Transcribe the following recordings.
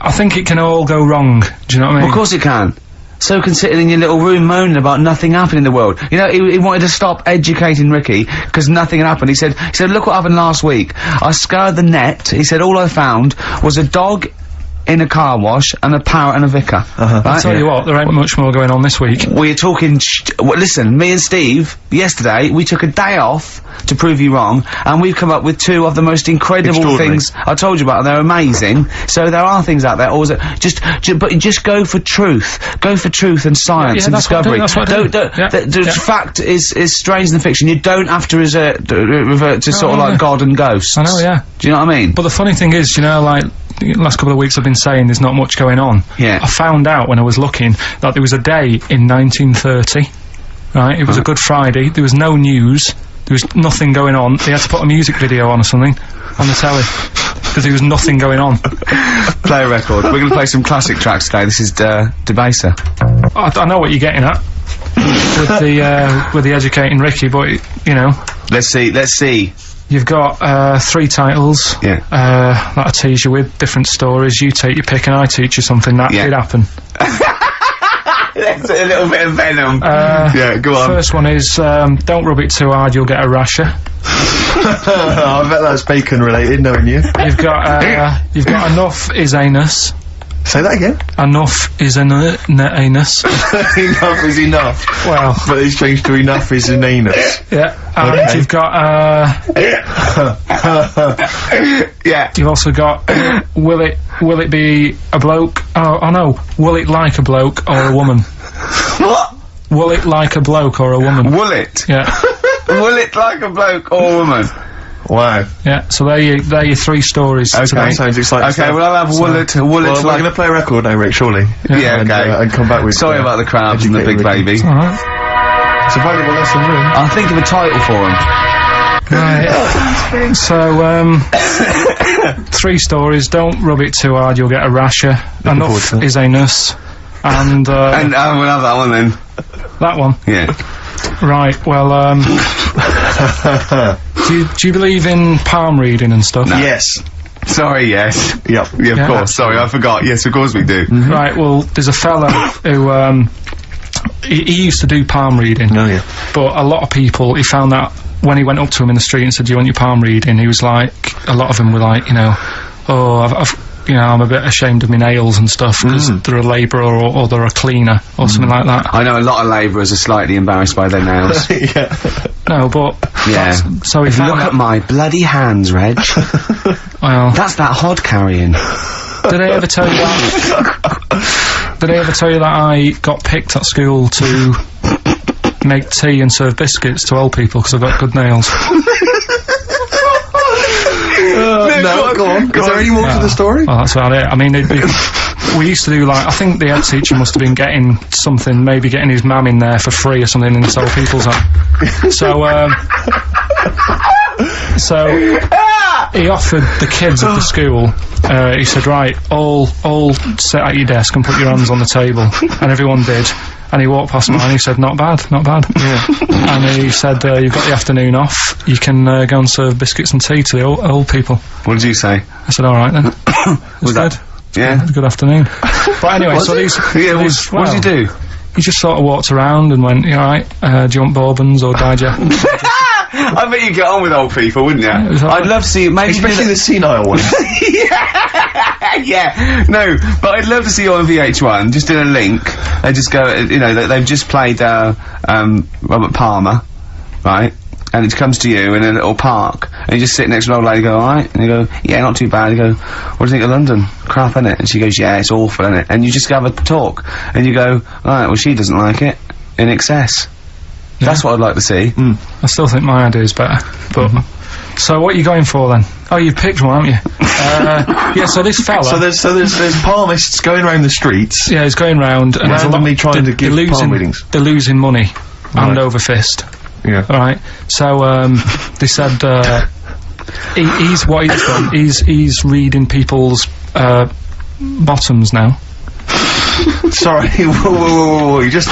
I think it can all go wrong. Do you know what I mean? Well, of course it can. So can sitting in your little room moaning about nothing happening in the world. You know, he wanted to stop educating Ricky because nothing had happened. He said, look what happened last week. I scoured the net. He said, all I found was a dog in a car wash and a parrot and a vicar. Right? I'll tell you what, there ain't much more going on this week. We're talking listen, me and Steve, yesterday, we took a day off to prove you wrong, and we've come up with two of the most incredible things I told you about, and they're amazing. So there are things out there, or is it but just go for truth. Go for truth and science and discovery. Fact is stranger than fiction. You don't have to revert to sort of like God and ghosts. I know, yeah. Do you know what I mean? But the funny thing is, you know, like, the last couple of weeks I've been saying there's not much going on. Yeah. I found out when I was looking that there was a day in 1930, right? It was a Good Friday, there was no news, there was nothing going on. They had to put a music video on or something on the telly because there was nothing going on. Play a record. We're gonna play some classic tracks today. This is Debaser. I know what you're getting at with the educating Ricky, but you know. Let's see. You've got 3 titles. Yeah. That I tease you with, different stories. You take your pick and I teach you something. That did happen. That's a little bit of venom. Yeah, go on. First one is, don't rub it too hard, you'll get a rasher. I bet that's bacon related, knowing you. You've got enough is anus. Say that again. Enough is anus. Enough is enough. Well. But it's changed to enough is an anus. Yeah. And you've got, yeah. You've also got, will it be a bloke? Oh no. Will it like a bloke or a woman? What? Will it like a bloke or a woman? Will it? Yeah. Will it like a bloke or a woman? Wow. Yeah, so they're your 3 stories today. That sounds exciting. Okay, well I'll have will it well, like... we're gonna play a record now, Rick, surely. Yeah, okay. And come back with... Sorry about the crowds and the big baby. It's alright. It's a valuable lesson learned. I'll think of a title for him. Right. So, 3 stories. Don't rub it too hard, you'll get a rasher. Enough is anus. And we'll have that one then. That one? Yeah. Right, well, do you believe in palm reading and stuff? No. Yes. Sorry, yes. Yep. Yeah, of course. Sorry, I forgot. Yes, of course we do. Right, well, there's a fella who, he used to do palm reading. Oh, yeah. But a lot of people, he found that when he went up to him in the street and said, do you want your palm reading? He was like, a lot of them were like, you know, oh, you know, I'm a bit ashamed of my nails and stuff because they're a labourer or they're a cleaner or something like that. I know a lot of labourers are slightly embarrassed by their nails. Yeah. No, but... Yeah. So he found Look at my bloody hands, Reg. Well... That's that hod carrying. Did I ever tell you that? Did I ever tell you that I got picked at school to make tea and serve biscuits to old people because I've got good nails? No, go on. Is there any more to the story? Well, that's about it. I mean, we used to do, like, I think the head teacher must have been getting something, maybe getting his mum in there for free or something in this old people's home. So he offered the kids of the school, he said, right, all sit at your desk and put your hands on the table. And everyone did. And he walked past mine and he said, not bad, not bad. Yeah. And he said, you've got the afternoon off, you can go and serve biscuits and tea to the old people. What did you say? I said, alright then. Was that? Yeah. Good afternoon. But anyway, so these... Yeah, what did you do? He just sort of walked around and went, you alright, do you want bourbons or digest? I bet you get on with old people, wouldn't you? I'd love to see, maybe... Especially the senile ones. Yeah, no, but I'd love to see you on VH1, just in a link, they just go, you know, they've just played, Robert Palmer, right, and it comes to you in a little park, and you just sit next to an old lady, go, alright, and you go, yeah, not too bad, you go, what do you think of London? Crap, innit? And she goes, yeah, it's awful, innit? And you just have a talk, and you go, alright, well, she doesn't like it, in excess. Yeah. That's what I'd like to see. I still think my idea is better, but... So what are you going for then? Oh, you've picked one, haven't you? Yeah, so this fella... So there's palmists going around the streets. Yeah, he's going round and randomly trying to give palm readings. They're losing money, hand over fist. Yeah. Alright, so, they said, what he's done, he's reading people's, bottoms now. Sorry, whoa. You just,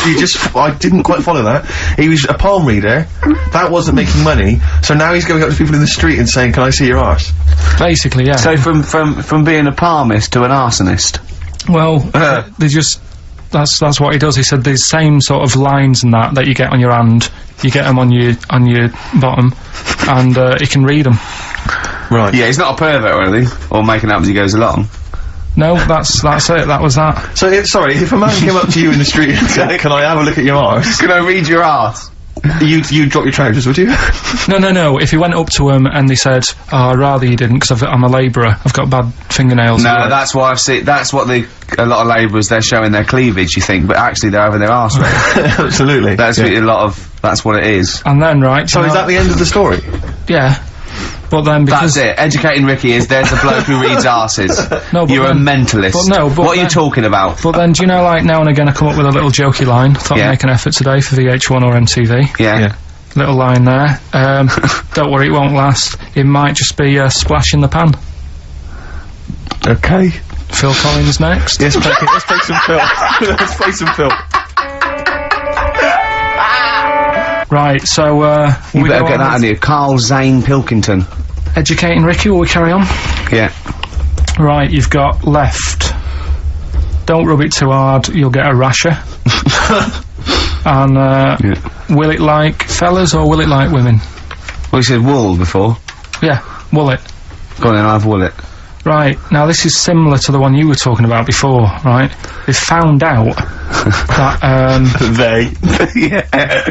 I didn't quite follow that. He was a palm reader. That wasn't making money. So now he's going up to people in the street and saying, "Can I see your arse?" Basically, yeah. So from being a palmist to an arsonist. Well, they just, that's what he does. He said these same sort of lines and that you get on your hand, you get them on your bottom, and he can read them. Right. Yeah, he's not a pervert or anything, or making up as he goes along. No, that's it, that was that. So, if a man came up to you in the street and said, "Can I have a look at your arse?" Can I read your arse? You'd drop your trousers, would you? No, if he went up to him and they said, "Oh, I'd rather you didn't, because I'm a labourer, I've got bad fingernails." No, that's why I've seen, that's what a lot of labourers, they're showing their cleavage, you think, but actually they're having their arse read. Absolutely. That's that's what it is. And then, right... So is that the end of the story? Yeah. But then because... That's it. Educating Ricky is, there's a bloke who reads arses. No, but You're then, a mentalist. But no, but what are you talking about? But then, do you know, like, now and again I come up with a little jokey line. Thought I'd make an effort today for VH1 or MTV. Yeah. Little line there. Don't worry, it won't last. It might just be a splash in the pan. Okay. Phil Collins next. Yes, let's play some Phil. Let's play some Phil. Right, so, You we better go get on that with on you. Carl Zane Pilkington. Educating Ricky, will we carry on? Yeah. Right, you've got left. Don't rub it too hard, you'll get a rasher. And, will it like fellas or will it like women? Well, you said wool before. Yeah, will it. Go on then, I'll have wool it. Right, now this is similar to the one you were talking about before, right? They found out that, Yeah.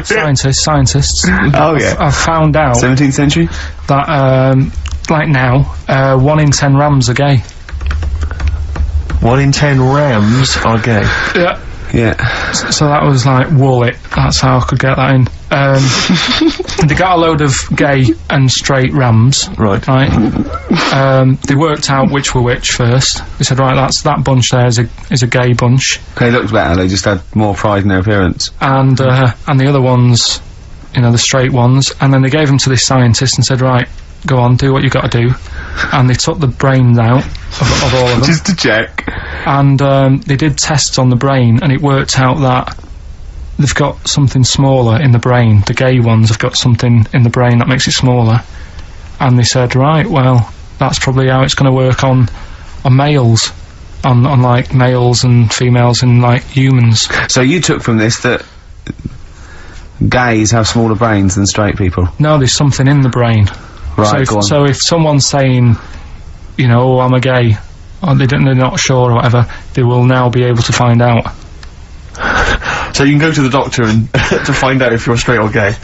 scientists. Oh, yeah. I've found out 17th century? that, like now, 1 in 10 rams are gay. 1 in 10 rams are gay. Yeah. Yeah. So that was like, wool it. That's how I could get that in. They got a load of gay and straight rams. Right. They worked out which were which first. They said, right, that bunch there is a gay bunch. They looked better, they just had more pride in their appearance. And the other ones, you know, the straight ones. And then they gave them to this scientist and said, right, go on, do what you got to do. And they took the brains out of all of them. Just to check. And they did tests on the brain, and it worked out that they've got something smaller in the brain. The gay ones have got something in the brain that makes it smaller. And they said, right, well, that's probably how it's going to work on males. On like males and females and like humans. So you took from this that gays have smaller brains than straight people? No, there's something in the brain. Right, go on. So if someone's saying, you know, oh, I'm a gay, or they're not sure or whatever, they will now be able to find out. So you can go to the doctor and to find out if you're straight or gay.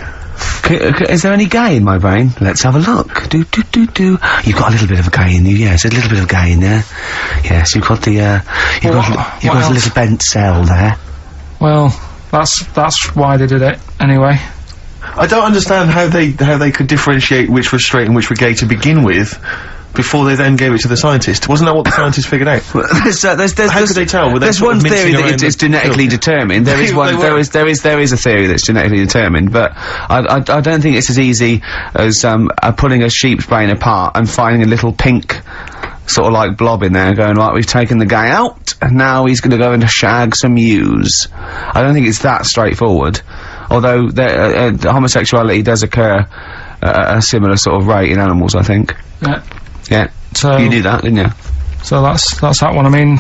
Is there any gay in my brain? Let's have a look. Do. You've got a little bit of a gay in you, yes, a little bit of gay in there. Yes, you've got the, you've got a little bent cell there. Well, that's why they did it, anyway. I don't understand how they could differentiate which were straight and which were gay to begin with, before they then gave it to the scientist. Wasn't that what the scientists figured out? How could they tell? There's one theory that it's genetically determined. There is one. There is a theory that's genetically determined, but I don't think it's as easy as pulling a sheep's brain apart and finding a little pink sort of like blob in there and going, right, we've taken the guy out and now he's going to go and shag some ewes. I don't think it's that straightforward. Although homosexuality does occur at a similar sort of rate in animals, I think. Yeah. Yeah. So you knew that, didn't you? So that's that one. I mean,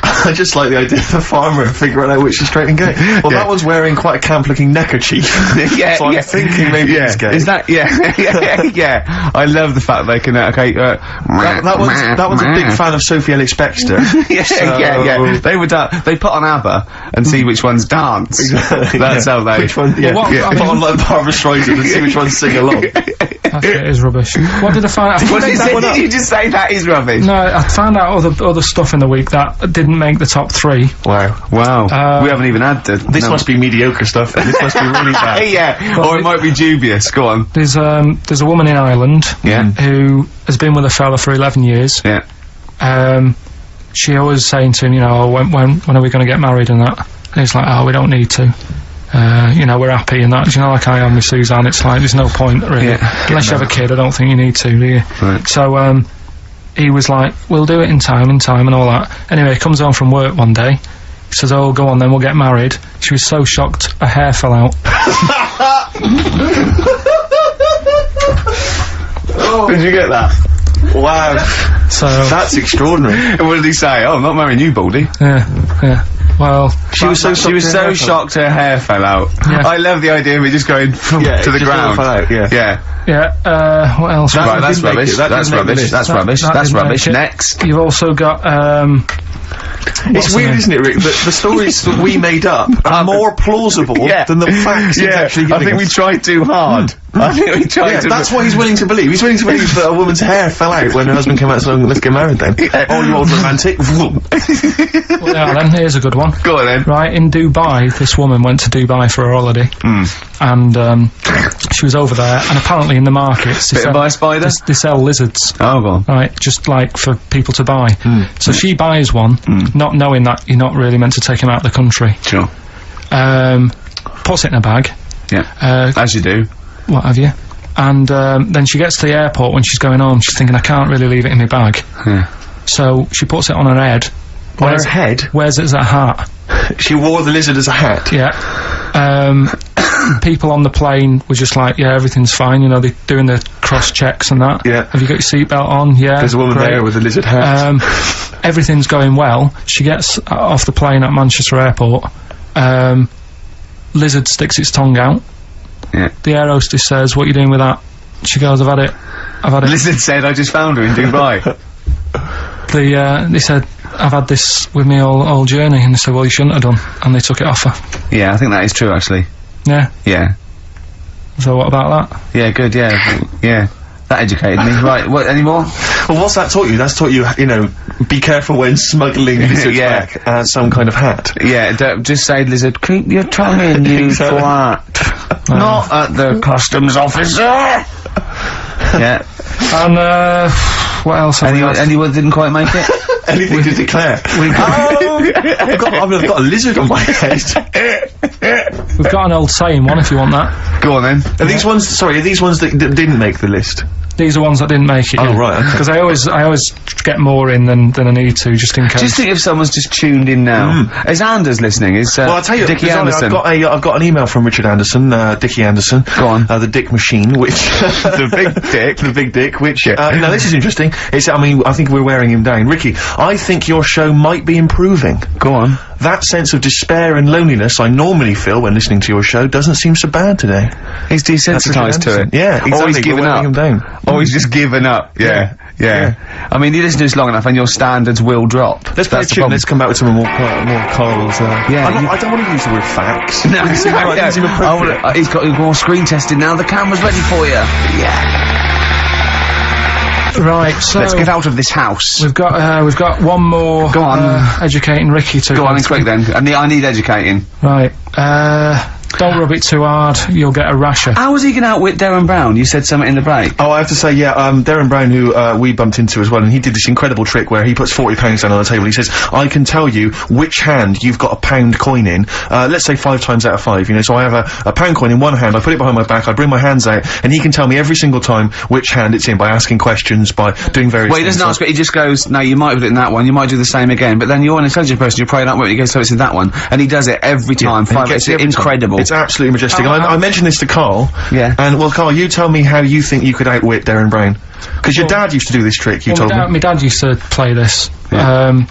I just like the idea of the farmer figuring out which is straight and gay. Well, that one's wearing quite a camp-looking neckerchief. Yeah, so I'm thinking maybe he's gay. Is that, yeah. I love the fact they can, that one's a big fan of Sophie Ellis-Bextor. yeah. They put on ABBA and see which ones dance. Exactly. That's how they... Which one, Well, what- I put mean- on like Barbara Streisand and see which ones sing along. that shit is rubbish. What did I find out? What did you just say that is rubbish? No, I found out other stuff in the week that didn't make the top 3. Wow. We haven't even had This must be mediocre stuff. This must be really bad. Yeah, or it might be dubious. Go on. There's a woman in Ireland who has been with a fella for 11 years. Yeah. She always saying to him, you know, when are we going to get married and that? And he's like, oh, we don't need to. You know, we're happy and that. You know, like I am with Suzanne, it's like, there's no point, really. Yeah. Unless you have a kid, I don't think you need to, do you? Right. So, he was like, we'll do it in time and all that. Anyway, he comes home from work one day, He says, oh, go on then, we'll get married. She was so shocked, her hair fell out. Did you get that? Wow. So, That's extraordinary. What did he say? Oh, I'm not marrying you, Baldy. yeah. Well, She was so shocked her hair fell out. Yeah. I love the idea of it just going to the ground. Fell out, yeah. Yeah. what else? Right, that's didn't make rubbish. it. That That's didn't make the rubbish. list. That's rubbish. that That's didn't rubbish. make it. Next. You've also got, It's her weird, name? isn't it, Rick, that the stories that we made up are more plausible than the facts he's actually I giving think we us. tried too hard. I think we tried Yeah, to. that's what he's willing to believe. He's willing to believe that a woman's hair fell out when her husband came out saying, let's get married then. Oh, you old romantic. well, yeah, then, here's a good one. Go on then. Right, in Dubai, this woman went to Dubai for a holiday. And, she was over there, and apparently in the markets, Bitten by a spider? they sell lizards. Oh, go on. Right, just like for people to buy. So she buys one, not knowing that you're not really meant to take him out of the country. Sure. Puts it in a bag, Yeah. As you do. what have you. And, then she gets to the airport when she's going home, she's thinking, I can't really leave it in my bag. Yeah. So she puts it on her head. On her head? Wears it as a hat. She wore the lizard as a hat. Yeah. People on the plane were just like, yeah, everything's fine, you know, they're doing the cross checks and that. Yeah. Have you got your seatbelt on? Yeah. There's a woman great. there with a lizard hat. Everything's going well. She gets off the plane at Manchester Airport. Lizard sticks its tongue out. Yeah. The air hostess says, what are you doing with that? She goes, I've had it. Lizard said, I just found her in Dubai. They said, I've had this with me all journey. And they said, well, you shouldn't have done. And they took it off her. Yeah, I think that is true, actually. Yeah. Yeah. So what about that? Yeah, good, yeah. Yeah. That educated me. Right, what, any more? Well, what's that taught you? That's taught you, you know, be careful when smuggling lizards Yeah. back as some kind of hat. Yeah, just say, lizard, keep your tongue in, you Exactly. twat. Not at the customs officer! Yeah. And, what else have we got? Anyone didn't quite make it? Anything to declare. I've got a lizard on my head. We've got an old saying one if you want that. Go on then. Are these ones, sorry, are these ones that didn't make the list? These are ones that didn't make it. Oh, right, okay. Because I always get more in than I need to, just in case. Just think if someone's just tuned in now. Is Anders listening? Is, Well, I'll tell you, Dickie bizarrely, Anderson. I've got an email from Richard Anderson, Dickie Anderson. Go on. The Dick Machine, which... The big dick. The big dick, which, now this is interesting. I think we're wearing him down. Ricky, I think your show might be improving. Go on. That sense of despair and loneliness I normally feel when listening to your show doesn't seem so bad today. He's desensitized to it. Yeah, exactly. Or he's given We're up. wearing him down. Or he's just given up. Yeah. I mean, you listen to this long enough and your standards will drop. Let's play a That's the tune. problem. Let's come back with some more Carl's, Yeah, I don't want to use the word facts. No, It seems right, it seems appropriate. he's got more screen testing now. The camera's ready for you. Right, so Let's get out of this house. we've got one more. Go on. Educating Ricky to Go on, quick then. I need educating. Right. Don't rub it too hard. You'll get a rasher. How was he going to outwit Darren Brown? You said something in the break. Oh, I have to say, yeah, Darren Brown, who, we bumped into as well, and he did this incredible trick where he puts £40 down on the table. He says, I can tell you which hand you've got a £1 coin in, let's say 5 times out of 5, you know, so I have a £1 coin in one hand, I put it behind my back, I bring my hands out, and he can tell me every single time which hand it's in by asking questions, by doing various Well, he things. doesn't ask, but he just goes, no, you might have it in that one, you might do the same again, but then you're an intelligent person, you're probably not where he goes, so it's in that one, and he does it every time, And he gets it's it every time. incredible. It's absolutely majestic. And I mentioned this to Carl. Yeah. And, well, Carl, you tell me how you think you could outwit Darren Brown. Because your dad used to do this trick, you told me. My dad used to play this. Yeah.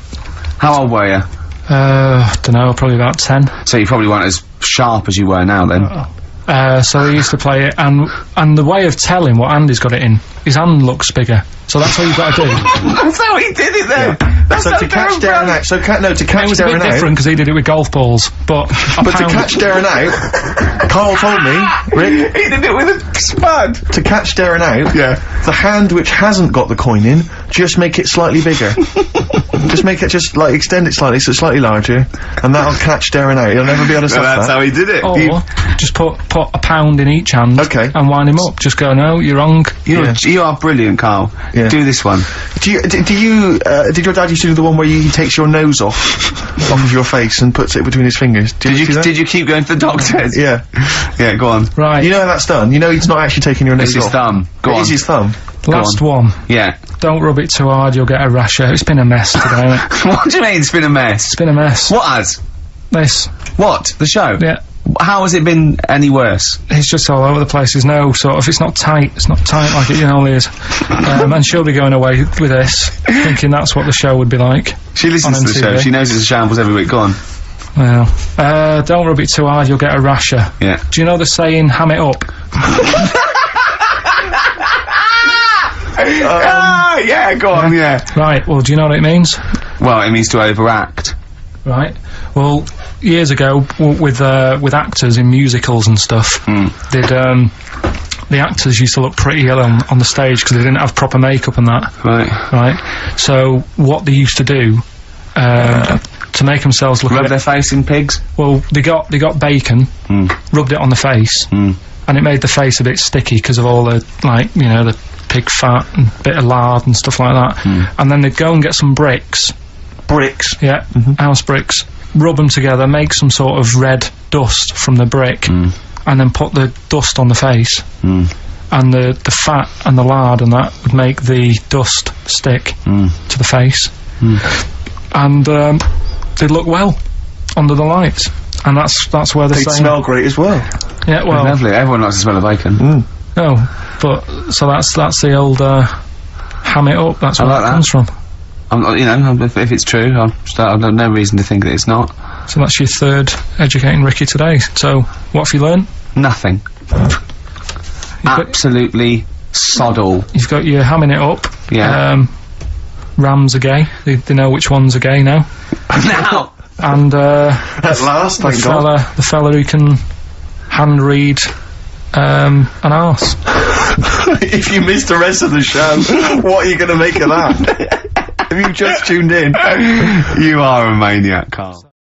How old were you? Dunno, probably about 10. So you probably weren't as sharp as you were now then. So he used to play it, and the way of telling what hand he's got it in, his hand looks bigger. So that's what you've got to do. That's how he did it then! That's So how to catch Darren out, to catch It was a bit Darren out, different because he did it with golf balls, but but to catch Darren out, Carl told me, Rick, He did it with a spud! to catch Darren out, the hand which hasn't got the coin in, just make it slightly bigger. just like extend it slightly so it's slightly larger, and that'll catch Darren out. He'll never be able to stop That's that. how he did it. or just put £1 in each hand, Okay. and wind him up. Just go, no, you're wrong. You are brilliant, Carl. Yeah. Do this one. Did your dad used to do the one where he takes your nose off of your face and puts it between his fingers? Did you keep going to the doctors? Yeah. Yeah, go on. Right, You know how that's done? You know he's not actually taking your nose It's his off. thumb. Go It on. is his thumb. last on. one. Yeah. Don't rub it too hard, you'll get a rasher. It's been a mess today, hasn't it? What do you mean it's been a mess? It's been a mess. What has? This. What? The show? Yeah. How has it been any worse? It's just all over the place. There's no sort of, it's not tight like it normally is. And she'll be going away with this, thinking that's what the show would be like. She listens to the show. MTV. She knows it's a shambles every week. Go on. Well, don't rub it too hard, you'll get a rasher. Yeah. Do you know the saying, ham it up? Yeah, go on, yeah. Right, well, do you know what it means? Well, it means to overact. Right. Well, years ago, with actors in musicals and stuff, the actors used to look pretty ill on the stage because they didn't have proper makeup and that. Right. Right. So what they used to do to make themselves look Rub their face in pigs? well, they got bacon, rubbed it on the face, and it made the face a bit sticky because of all the, like, you know, the pig fat and bit of lard and stuff like that. And then they'd go and get some bricks. Bricks. Yeah, house bricks. Rub them together, make some sort of red dust from the brick, and then put the dust on the face. And the fat and the lard and that would make the dust stick to the face. And they'd look well under the lights. And that's where the They'd saying... smell great as well. Yeah, well... Lovely. Everyone likes the smell of bacon. No, but... So that's the old, ham it up, that's where like it that. comes from. You know, if it's true, I've no reason to think that it's not. So that's your third Educating Ricky today. So, what have you learned? Nothing. Absolutely sod all. You've got your hamming it up. Yeah. Rams are gay. They know which ones are gay now. Now! And, At last, thank God. the fella who can hand read, an arse. If you missed the rest of the show, what are you going to make of that? Have you just tuned in? You are a maniac, Carl.